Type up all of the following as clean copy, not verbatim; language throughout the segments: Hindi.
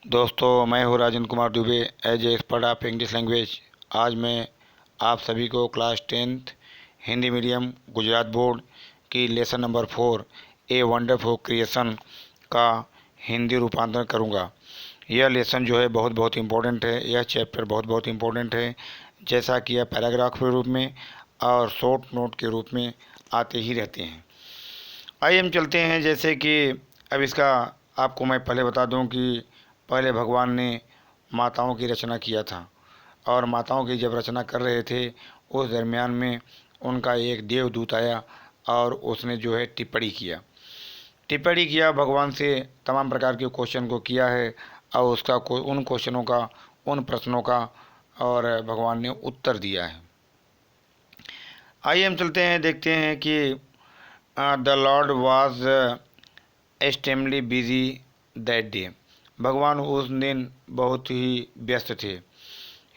दोस्तों, मैं हूँ Rajendra Kumar Dubey as a expert of English language. आज मैं आप सभी को class 10th Hindi medium Gujarat board की lesson number 4 a wonderful creation का हिंदी रूपांतरण करूँगा। यह लेसन जो है बहुत इम्पोर्टेंट है। यह चैप्टर बहुत इम्पोर्टेंट है, जैसा कि यह पैराग्राफ के रूप में और शॉर्ट नोट के रूप में आते ही रहते हैं। आइए हम चलते हैं। जैसे कि अब इसका आपको मैं पहले बता दूं कि पहले भगवान ने माताओं की रचना किया था, और माताओं की जब रचना कर रहे थे उस दरमियान में उनका एक देवदूत आया और उसने जो है टिप्पणी किया भगवान से, तमाम प्रकार के क्वेश्चन को किया है और उसका उन क्वेश्चनों का, उन प्रश्नों का और भगवान ने उत्तर दिया है। आइए हम चलते हैं, देखते हैं कि the Lord was extremely busy that day. भगवान उस दिन बहुत ही व्यस्त थे।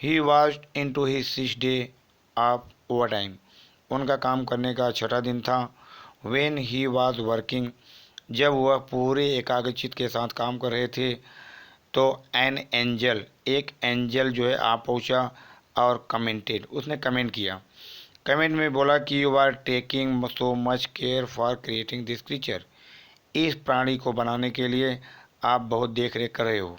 He was in to he 6th day of overtime. उनका काम करने का 6ठा दिन था। वेन ही वॉज वर्किंग, जब वह पूरे एकाग्रचित के साथ काम कर रहे थे तो एन एंजल, एक एंजल जो है आप पहुंचा और कमेंटेड, उसने कमेंट किया। कमेंट में बोला कि you are taking so much care for creating this creature. इस प्राणी को बनाने के लिए आप बहुत देख रेख कर रहे हो।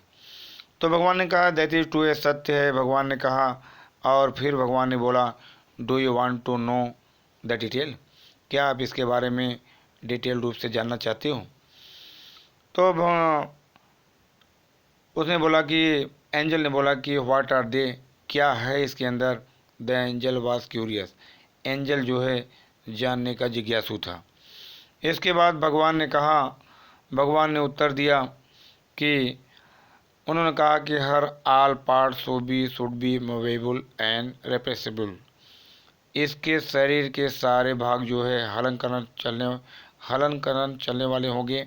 तो भगवान ने कहा दैट इज ट्रू, सत्य है, भगवान ने कहा। और फिर भगवान ने बोला do you want to know the detail, क्या आप इसके बारे में डिटेल रूप से जानना चाहते हो। तो उसने बोला कि एंजल ने बोला कि व्हाट आर दे, क्या है इसके अंदर। The angel was curious, angel जो है जानने का जिज्ञासु था। इसके बाद भगवान ने उत्तर दिया कि उन्होंने कहा कि her all part should be movable and repressible. इसके शरीर के सारे भाग जो है हलन करन चलने वाले होंगे।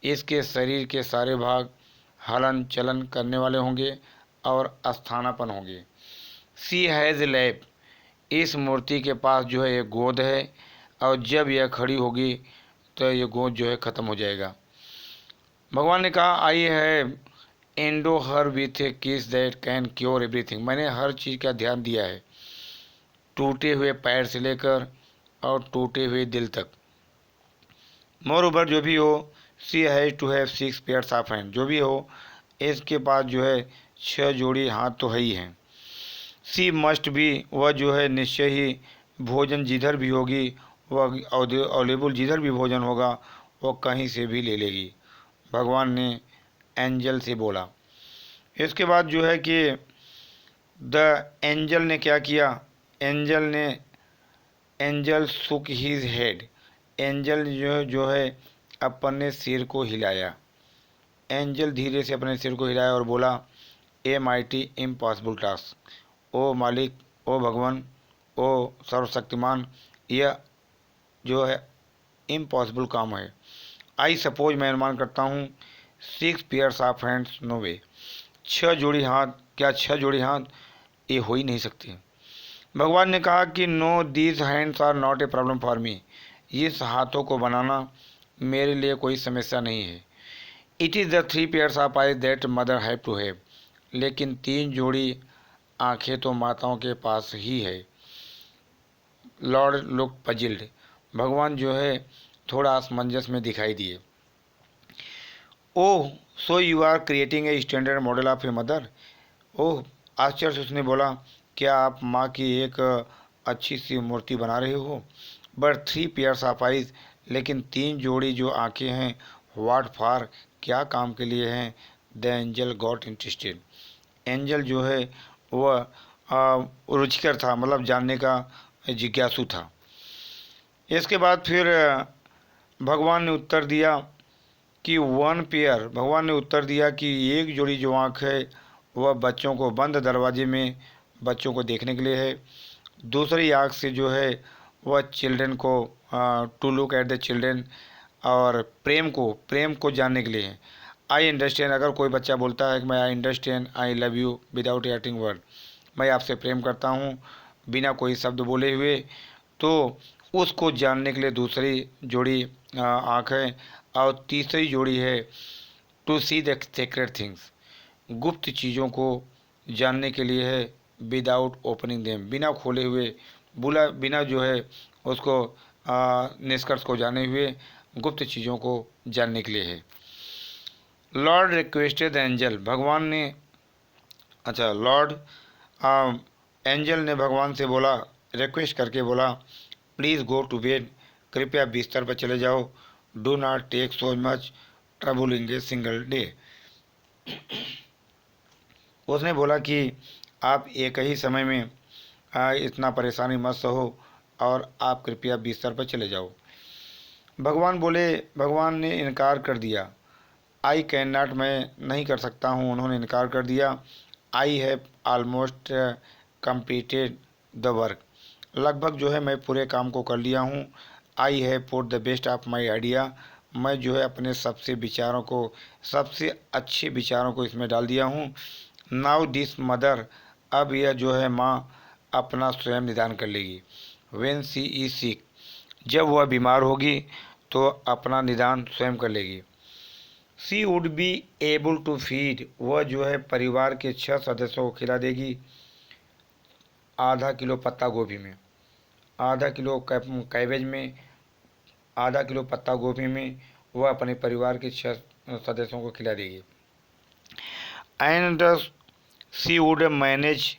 इसके शरीर के सारे भाग हलन चलन करने वाले होंगे और स्थानापन्न होंगे। सी हैज़ लैप, इस मूर्ति के पास जो है एक गोद है, और जब यह खड़ी होगी तो ये गोद जो है ख़त्म हो जाएगा। भगवान ने कहा आई है एंडो हर विथ ए किस दैट कैन क्योर एवरीथिंग। मैंने हर चीज़ का ध्यान दिया है, टूटे हुए पैर से लेकर और टूटे हुए दिल तक। मोर ओवर, जो भी हो, she has to have 6 pairs of hand, जो भी हो इसके पास जो है 6 जोड़ी हाथ तो है ही हैं। सी मस्ट बी, वह जो है निश्चय ही भोजन जिधर भी होगी, वह अवेलेबल, जिधर भी भोजन होगा वह कहीं से भी ले लेगी, भगवान ने एंजल से बोला। इसके बाद जो है कि द एंजल ने क्या किया, एंजल सुक हिज हेड, एंजल जो है अपने सिर को हिलाया। एंजल धीरे से अपने सिर को हिलाया और बोला ए माइटी इम्पॉसिबल टास्क, ओ मालिक, ओ भगवान, ओ सर्वशक्तिमान, यह जो है इम्पॉसिबल काम है। आई सपोज, मैं अनुमान करता हूँ, 6 पेयर्स ऑफ हैंड्स नो वे, 6 जोड़ी हाथ, क्या 6 जोड़ी हाथ ये हो ही नहीं सकती। भगवान ने कहा कि no these hands are not a problem for me, इस हाथों को बनाना मेरे लिए कोई समस्या नहीं है। It is the 3 pairs of eyes that mother have to have, लेकिन 3 जोड़ी आंखें तो माताओं के पास ही है। लॉर्ड लुक पजिल्ड, भगवान जो है थोड़ा असमंजस में दिखाई दिए। Oh so you are creating a standard model of a mother, ओह आश्चर्य से उसने बोला क्या आप माँ की एक अच्छी सी मूर्ति बना रहे हो। बट 3 पेयर्स ऑफ आइज, लेकिन 3 जोड़ी जो आंखें हैं, व्हाट फॉर, क्या काम के लिए हैं। The angel got interested, angel जो है वह रुचिकर था, मतलब जानने का जिज्ञासु था। इसके बाद फिर भगवान ने उत्तर दिया कि 1 पेयर, भगवान ने उत्तर दिया कि एक जोड़ी जो आँख है वह बच्चों को बंद दरवाजे में बच्चों को देखने के लिए है। दूसरी आँख से जो है वह चिल्ड्रन को, to look at the children, और प्रेम को जानने के लिए है। आई अंडरस्टैंड, अगर कोई बच्चा बोलता है कि मैं I understand I love you without eating word, मैं आपसे प्रेम करता हूँ बिना कोई शब्द बोले हुए, तो उसको जानने के लिए दूसरी जोड़ी आँख है। और तीसरी जोड़ी है to see the secret things, गुप्त चीज़ों को जानने के लिए है, विदाउट ओपनिंग देम, बिना खोले हुए, बिना जो है उसको निष्कर्ष को जाने हुए गुप्त चीज़ों को जानने के लिए है। लॉर्ड रिक्वेस्टेड एंजल, भगवान ने लॉर्ड एंजल ने भगवान से बोला, रिक्वेस्ट करके बोला, प्लीज़ गो टू बेड, कृपया बिस्तर पर चले जाओ, do not take so much trouble in a single day. उसने बोला कि आप एक ही समय में इतना परेशानी मत सहो और आप कृपया बिस्तर पर चले जाओ। भगवान ने इनकार कर दिया, आई कैन नॉट, मैं नहीं कर सकता हूँ। उन्होंने इनकार कर दिया। I have almost completed the work, लगभग जो है मैं पूरे काम को कर लिया हूँ। I have put the best of my idea, मैं जो है अपने सबसे अच्छे विचारों को इसमें डाल दिया हूँ। नाउ दिस मदर, अब यह जो है माँ अपना स्वयं निदान कर लेगी। व्हेन सी इज सिक, जब वह बीमार होगी तो अपना निदान स्वयं कर लेगी। She would be able to feed, वह जो है परिवार के 6 सदस्यों को खिला देगी। आधा किलो पत्ता गोभी में, आधा किलो कैबेज में, आधा किलो पत्ता गोभी में वह अपने परिवार के 6 सदस्यों को खिला देगी। And she would manage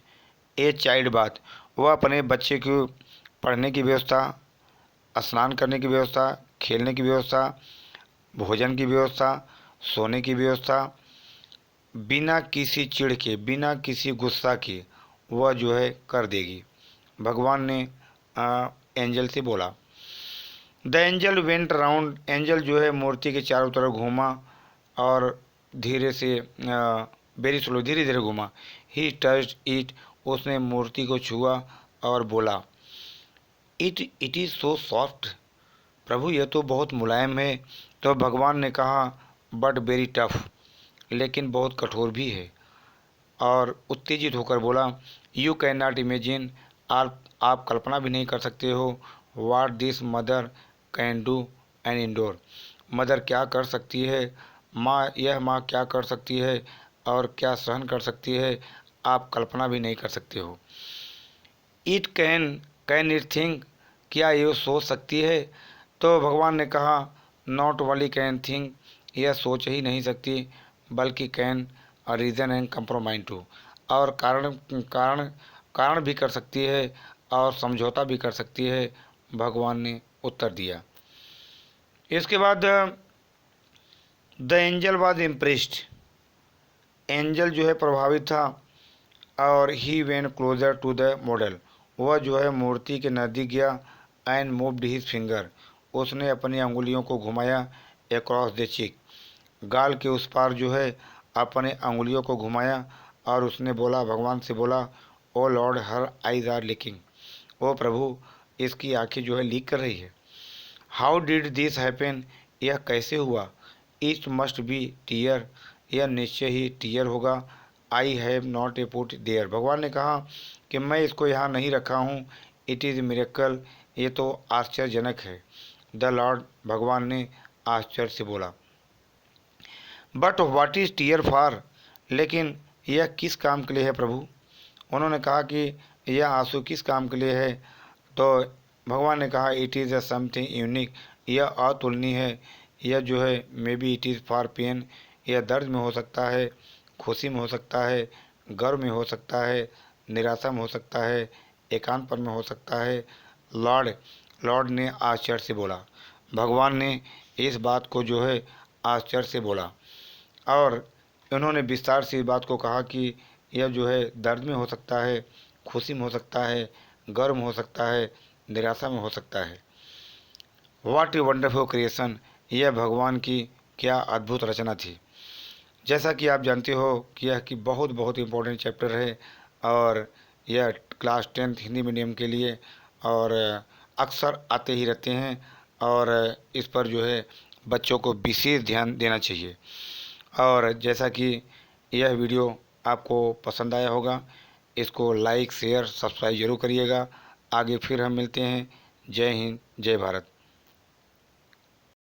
a child bath, वह अपने बच्चे को पढ़ने की व्यवस्था, स्नान करने की व्यवस्था, खेलने की व्यवस्था, भोजन की व्यवस्था, सोने की व्यवस्था, बिना किसी चिढ़ के, बिना किसी गुस्सा के वह जो है कर देगी। भगवान ने एंजल से बोला। The angel went round, angel जो है मूर्ति के चारों तरफ घूमा और धीरे से वेरी स्लो, धीरे धीरे घूमा। ही टच्ड इट, उसने मूर्ति को छुआ और बोला, इट इज़ सो सॉफ्ट, प्रभु यह तो बहुत मुलायम है। तो भगवान ने कहा, बट वेरी टफ, लेकिन बहुत कठोर भी है। और उत्तेजित होकर बोला, यू कैन नॉट इमेजिन, आप कल्पना भी नहीं कर सकते हो, what this mother can do and indoor, mother क्या कर सकती है, माँ क्या कर सकती है और क्या सहन कर सकती है, आप कल्पना भी नहीं कर सकते हो। इट कैन इट थिंक, क्या ये सोच सकती है। तो भगवान ने कहा, नॉट ओनली कैन थिंक, यह सोच ही नहीं सकती बल्कि can reason and compromise too, और कारण भी कर सकती है और समझौता भी कर सकती है, भगवान ने उत्तर दिया। इसके बाद the angel was impressed, angel जो है प्रभावित था और he went closer to the model, वह जो है मूर्ति के नज़दीक गया। एंड मूव्ड हिज फिंगर, उसने अपनी अंगुलियों को घुमाया अक्रॉस द चिक, गाल के उस पार जो है अपने अंगुलियों को घुमाया और उसने बोला, भगवान से बोला, oh lord her eyes are leaking, ओ प्रभु इसकी आंखें जो है लीक कर रही है। हाउ डिड दिस हैपन, यह कैसे हुआ। इट मस्ट बी टीयर, यह निश्चय ही टीयर होगा। I have not a put there, भगवान ने कहा कि मैं इसको यहाँ नहीं रखा हूँ। इट इज़ मिरेकल, ये तो आश्चर्यजनक है। द लॉर्ड, भगवान ने आश्चर्य से बोला, but what is tear for, लेकिन यह किस काम के लिए है प्रभु। उन्होंने कहा कि यह आंसू किस काम के लिए है। तो भगवान ने कहा, it is a something unique, यह अतुलनीय है। यह जो है maybe it is for pain, यह दर्द में हो सकता है, खुशी में हो सकता है, गर्व में हो सकता है, निराशा में हो सकता है, एकांतपन में हो सकता है। लॉर्ड ने आश्चर्य से बोला, भगवान ने इस बात को जो है आश्चर्य से बोला और उन्होंने विस्तार से इस बात को कहा कि यह जो है दर्द में हो सकता है, खुशी में हो सकता है, गर्व में हो सकता है, निराशा में हो सकता है। व्हाट ए वंडरफुल क्रिएशन, यह भगवान की क्या अद्भुत रचना थी। जैसा कि आप जानते हो कि यह कि बहुत बहुत इम्पोर्टेंट चैप्टर है और यह क्लास 10th हिंदी मीडियम के लिए और अक्सर आते ही रहते हैं और इस पर जो है बच्चों को विशेष ध्यान देना चाहिए। और जैसा कि यह वीडियो आपको पसंद आया होगा, इसको लाइक शेयर सब्सक्राइब ज़रूर करिएगा। आगे फिर हम मिलते हैं। जय हिंद, जय भारत।